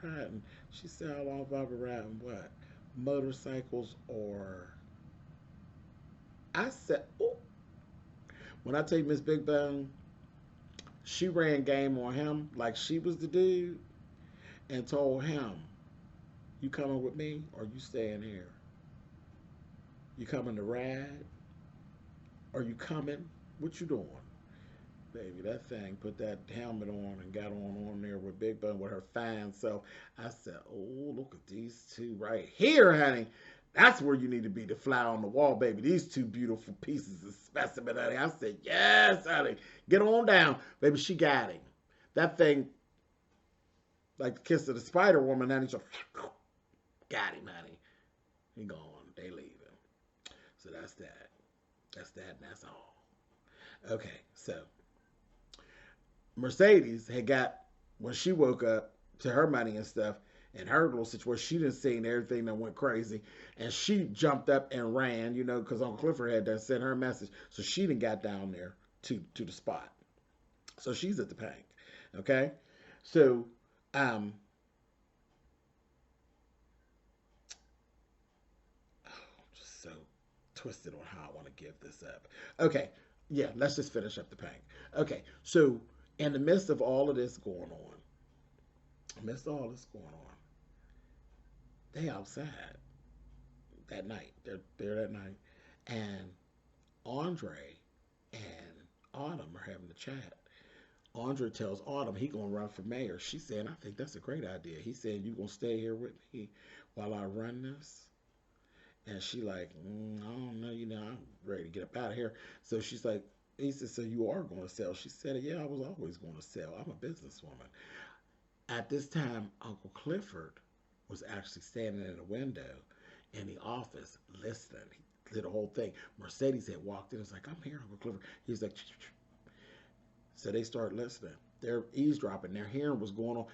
riding? She said, how long have I been riding what? Motorcycles or... I said, oh. When I tell you Miss Big Bone, she ran game on him like she was the dude and told him, you coming with me or you staying here? You coming to ride? Are you coming? What you doing? Baby, that thing put that helmet on and got on there with Big Bone with her fine self. I said, oh, look at these two right here, honey. That's where you need to be, the fly on the wall, baby. These two beautiful pieces of specimen, honey. I said, yes, honey. Get on down. Baby, she got him. That thing, like the kiss of the Spider Woman, honey. So, got him, honey. He gone. They leaving. So that's that. That's that, and that's all. Okay, so Mercedes had got, when she woke up to her money and stuff, and her little situation, she done seen everything that went crazy, and she jumped up and ran, because Uncle Clifford had done sent her a message, so she done got down there to the spot. So she's at the Pank, okay? So, just so twisted on how I want to give this up. Okay, yeah, let's just finish up the Pank. Okay, so in the midst of all of this going on, they outside that night. They're there that night. And Andre and Autumn are having a chat. Andre tells Autumn he going to run for mayor. She's saying, I think that's a great idea. He said, you going to stay here with me while I run this? And she like, I don't know, I'm ready to get up out of here. So she's like, he said, so you are going to sell? She said, yeah, I was always going to sell. I'm a businesswoman. At this time, Uncle Clifford was actually standing in a window in the office listening. He did the whole thing. Mercedes had walked in and was like, I'm here, Uncle Clifford. He's like, so they start listening. They're eavesdropping. They're hearing what's going on.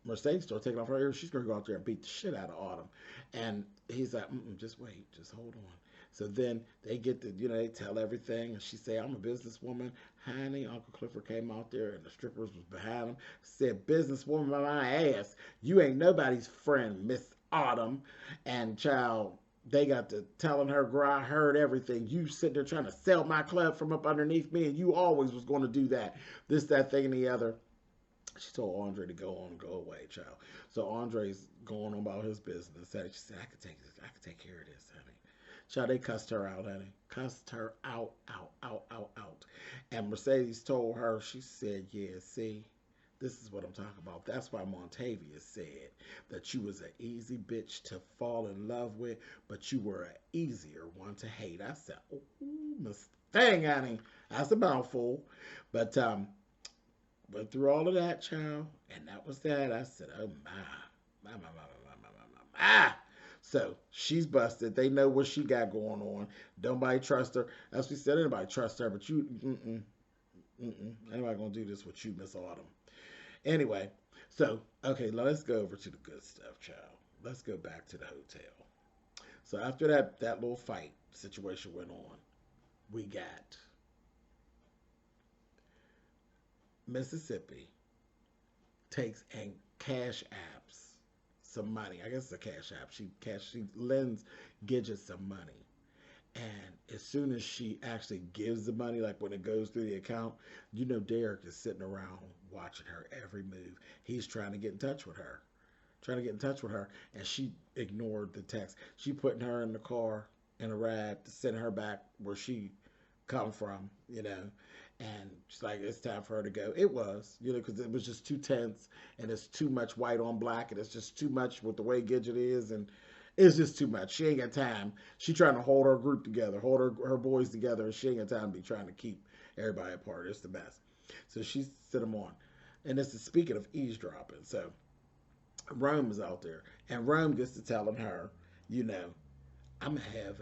Mercedes started taking off her ears. She's going to go out there and beat the shit out of Autumn. And he's like, just wait. Just hold on. So then they get to, they tell everything. And she say, I'm a businesswoman. Honey, Uncle Clifford came out there and the strippers was behind him. Said, businesswoman by my ass. You ain't nobody's friend, Miss Autumn. And child, they got to telling her, girl, I heard everything. You sitting there trying to sell my club from up underneath me. And you always was going to do that. This, that, thing, and the other. She told Andre to go on and go away, child. So Andre's going on about his business. She said, I could take this. I could take care of this, honey. Child, they cussed her out, honey. Cussed her out. And Mercedes told her, she said, yeah, see, this is what I'm talking about. That's why Montavia said that you was an easy bitch to fall in love with, but you were an easier one to hate. I said, oh, Mustang, honey. That's a mouthful. But, Went through all of that, child, and that was that. I said, oh my. So she's busted. They know what she got going on. Nobody trust her. As we said, anybody trust her, but you, anybody gonna do this with you, Miss Autumn? Anyway, so okay, let's go over to the good stuff, child. Let's go back to the hotel. So after that little fight situation went on, we got Mississippi takes and cash apps some money. I guess it's a cash app. She lends Gidget some money. And as soon as she actually gives the money, like when it goes through the account, you know Derek is sitting around watching her every move. He's trying to get in touch with her. And she ignored the text. She putting her in the car in a ride to send her back where she come from, you know. And she's like, it's time for her to go. It was, you know, because it was just too tense, and it's too much white on black, and it's just too much with the way Gidget is, and it's just too much. She ain't got time. She trying to hold her group together, hold her boys together, and she ain't got time to be trying to keep everybody apart. It's the best. So she set them on. And this is speaking of eavesdropping. So Rome is out there, and Rome gets to telling her, you know, I'm gonna have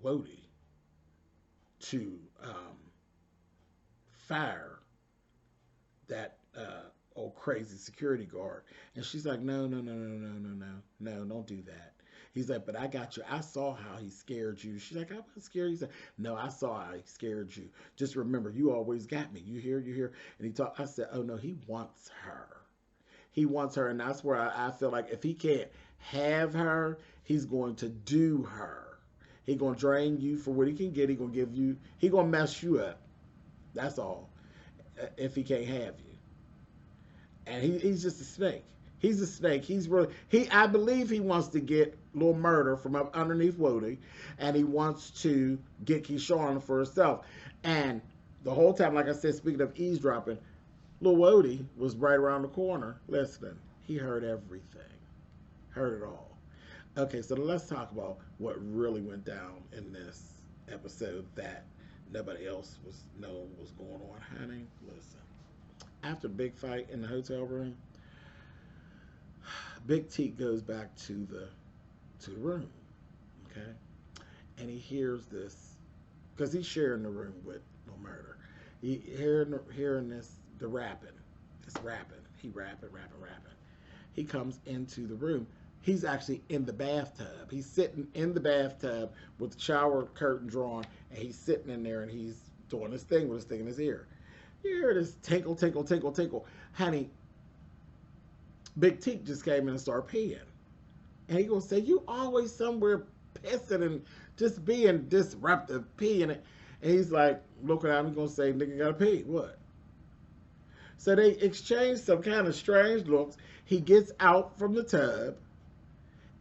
Wody to fire that old crazy security guard. And she's like, no, don't do that. He's like, but I got you. I saw how he scared you. She's like, I wasn't scared. He's like, no, I saw how he scared you. Just remember, you always got me. You hear? And he talked. I said, oh no, he wants her. He wants her, and that's where I feel like if he can't have her, he's going to do her. He's going to drain you for what he can get. He's going to give you, he's going to mess you up. That's all. If he can't have you. And he's just a snake. He's a snake. He's really, I believe he wants to get Lil Murda from up underneath Wody, and he wants to get Keyshawn for herself. And the whole time, like I said, speaking of eavesdropping, Lil Wody was right around the corner listening. He heard everything. Heard it all. Okay, so let's talk about what really went down in this episode that nobody else was knowing was going on. Honey, listen. After the big fight in the hotel room, Big Teak goes back to the room, okay? And he hears this, because he's sharing the room with Lil Murda. He hearing this, the rapping. It's rapping. He rapping. He comes into the room. He's actually in the bathtub. He's sitting in the bathtub with the shower curtain drawn, and he's sitting in there, and he's doing this thing with his thing in his ear. You hear this tinkle, tinkle, tinkle, tinkle. Honey, Big Teak just came in and started peeing. And he gonna say, you always somewhere pissing and just being disruptive, peeing it. And he's like, looking at him, he's gonna say, nigga gotta pee. What? So they exchange some kind of strange looks. He gets out from the tub,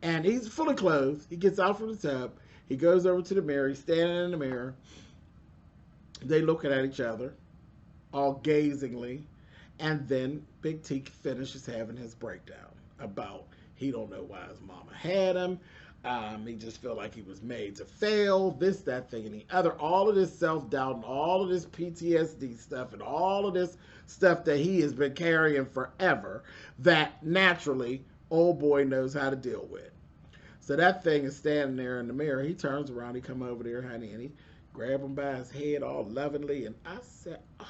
and he's fully clothed. He gets out from the tub. He goes over to the mirror. He's standing in the mirror. They looking at each other, all gazingly. And then Big Teak finishes having his breakdown about he don't know why his mama had him. He just felt like he was made to fail, this, that, thing, and the other. All of this self-doubt and all of this PTSD stuff and all of this stuff that he has been carrying forever that naturally old boy knows how to deal with. So that thing is standing there in the mirror. He turns around, he come over there, honey, and he grab him by his head all lovingly. And I said, oh,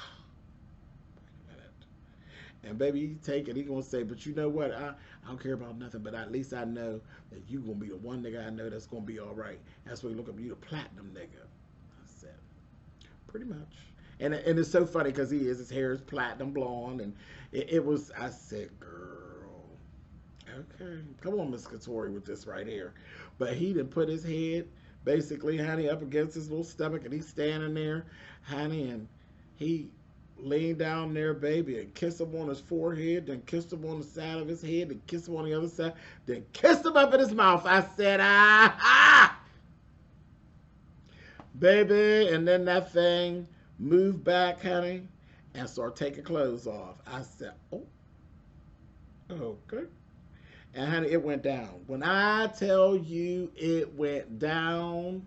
wait a minute. And baby, he take it. He gonna say, but you know what? I don't care about nothing, but at least I know that you gonna be the one nigga I know that's gonna be all right. That's why you look up, you the platinum nigga. I said, pretty much. And it's so funny because his hair is platinum blonde, and it was, I said, girl, okay, come on, Miss Katori, with this right here. But he done put his head, basically, honey, up against his little stomach, and he's standing there, honey, and he leaned down there, baby, and kissed him on his forehead, then kissed him on the side of his head, then kissed him on the other side, then kissed him up in his mouth. I said, baby, and then that thing moved back, honey, and started taking clothes off. I said, oh, okay. And honey, it went down. When I tell you it went down,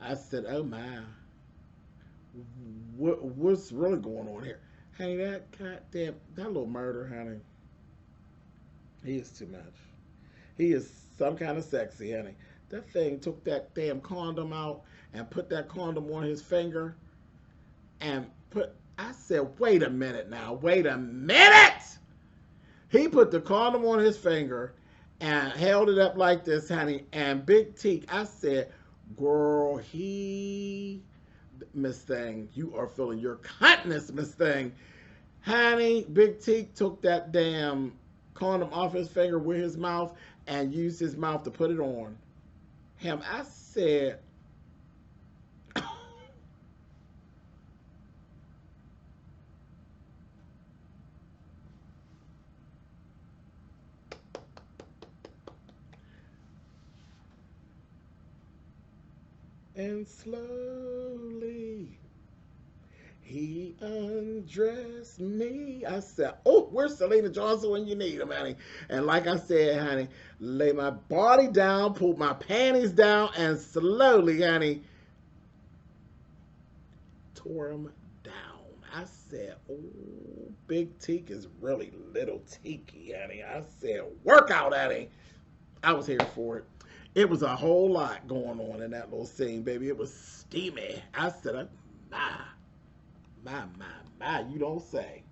I said, oh my. what's really going on here? Honey, that goddamn, that little murder, honey, he is too much. He is some kind of sexy, honey. That thing took that damn condom out and put that condom on his finger and put, I said, wait a minute now, wait a minute! He put the condom on his finger and held it up like this, honey, and Big Teak, I said, girl, Miss Thing, you are feeling your cuntness, Miss Thing. Honey, Big Teak took that damn condom off his finger with his mouth and used his mouth to put it on him. I said, and slowly he undressed me. I said, oh, where's Selena Johnson when you need him, honey? And like I said, honey, lay my body down, pulled my panties down, and slowly, honey, tore him down. I said, oh, Big Teak is really little Teaky, honey. I said, workout, honey. I was here for it. It was a whole lot going on in that little scene, baby. It was steamy. I said, my, you don't say.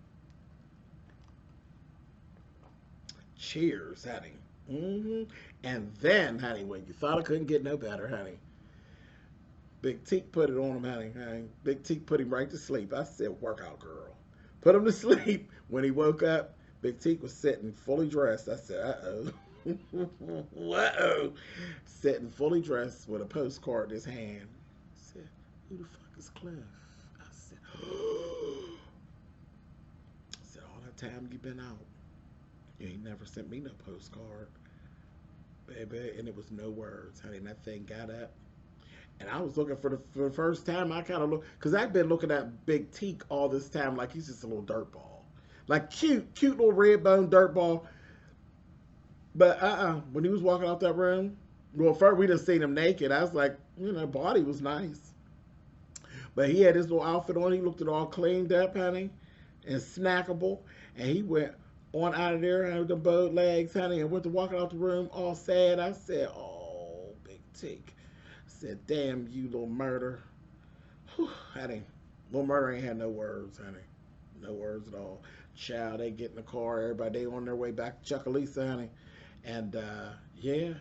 Cheers, honey. And then, honey, when you thought I couldn't get no better, honey, Big Teak put it on him, honey. Big Teak put him right to sleep. I said, workout, girl. Put him to sleep. When he woke up, Big Teak was sitting fully dressed. I said, uh-oh. Uh-oh. Sitting fully dressed with a postcard in his hand. I said, who the fuck is Cliff? I said, all that time you been out, you ain't never sent me no postcard, baby. And it was no words, honey. And that thing got up. And I was looking for the first time. I kind of looked, because I've been looking at Big Teak all this time like he's just a little dirtball. Like cute little red bone dirtball. But when he was walking out that room, well, first we just seen him naked. I was like, you know, body was nice. But he had his little outfit on. He looked it all cleaned up, honey, and snackable. And he went on out of there with the bowed legs, honey, and went to walking out the room all sad. I said, oh, Big Teak. I said, damn you, little murder. Whew, honey, little murder ain't had no words, honey. No words at all. Child, they get in the car. Everybody, they on their way back to Chuckalisa, honey. And, yeah.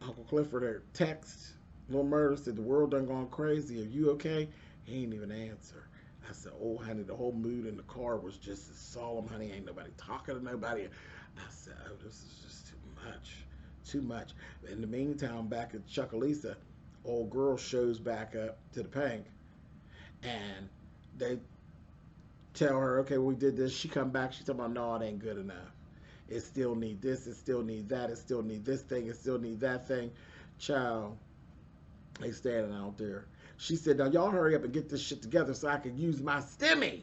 Uncle Clifford text Lil Murda said, the world done gone crazy. Are you okay? He ain't even answer. I said, oh, honey, the whole mood in the car was just as solemn, honey. Ain't nobody talking to nobody. I said, oh, this is just too much. Too much. In the meantime, back at Chuckalisa, old girl shows back up to the Pink. And they tell her, okay, well, we did this. She come back. She talking about, no, it ain't good enough. It still need this. It still need that. It still need this thing. It still need that thing. Child, they standing out there. She said, now y'all hurry up and get this shit together so I can use my stimmy.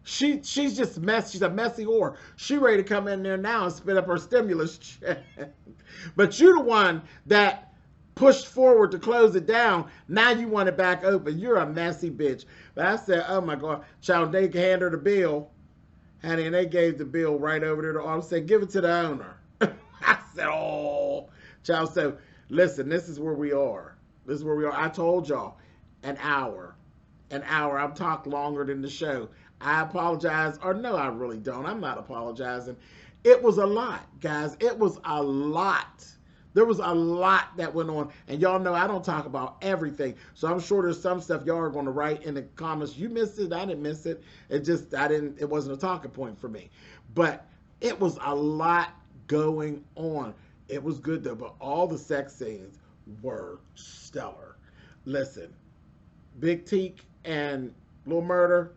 She's just mess. She's a messy whore. She ready to come in there now and spit up her stimulus check. But you the one that pushed forward to close it down. Now you want it back open. You're a messy bitch. But I said, oh my God. Child, they hand her the bill. Honey, and they gave the bill right over there to all. Said, give it to the owner. I said, oh. Child, so listen, this is where we are. This is where we are. I told y'all, an hour. An hour. I've talked longer than the show. I apologize. Or no, I really don't. I'm not apologizing. It was a lot, guys. It was a lot. There was a lot that went on. And y'all know I don't talk about everything. So I'm sure there's some stuff y'all are going to write in the comments. You missed it. I didn't miss it. It wasn't a talking point for me. But it was a lot going on. It was good though. But all the sex scenes were stellar. Listen, Big Teak and Lil Murda,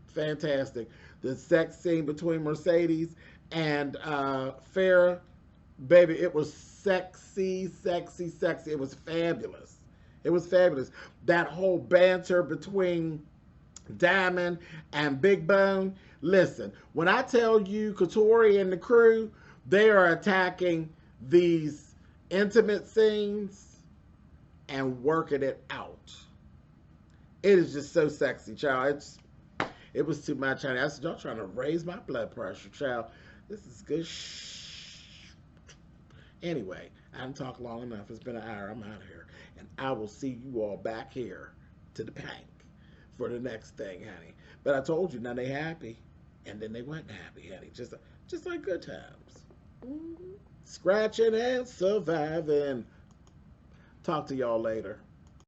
fantastic. The sex scene between Mercedes and Farrah, baby, it was sexy, sexy, sexy. It was fabulous. It was fabulous. That whole banter between Diamond and Big Bone. Listen, when I tell you Katori and the crew, they are attacking these intimate scenes. and working it out. It is just so sexy, child. It was too much, honey. I said, y'all trying to raise my blood pressure, child. This is good Anyway, I didn't talk long enough. It's been an hour. I'm out of here. And I will see you all back here to the bank for the next thing, honey. But I told you, now they happy. And then they weren't happy, honey. Just like good times. Scratching and surviving. Talk to y'all later.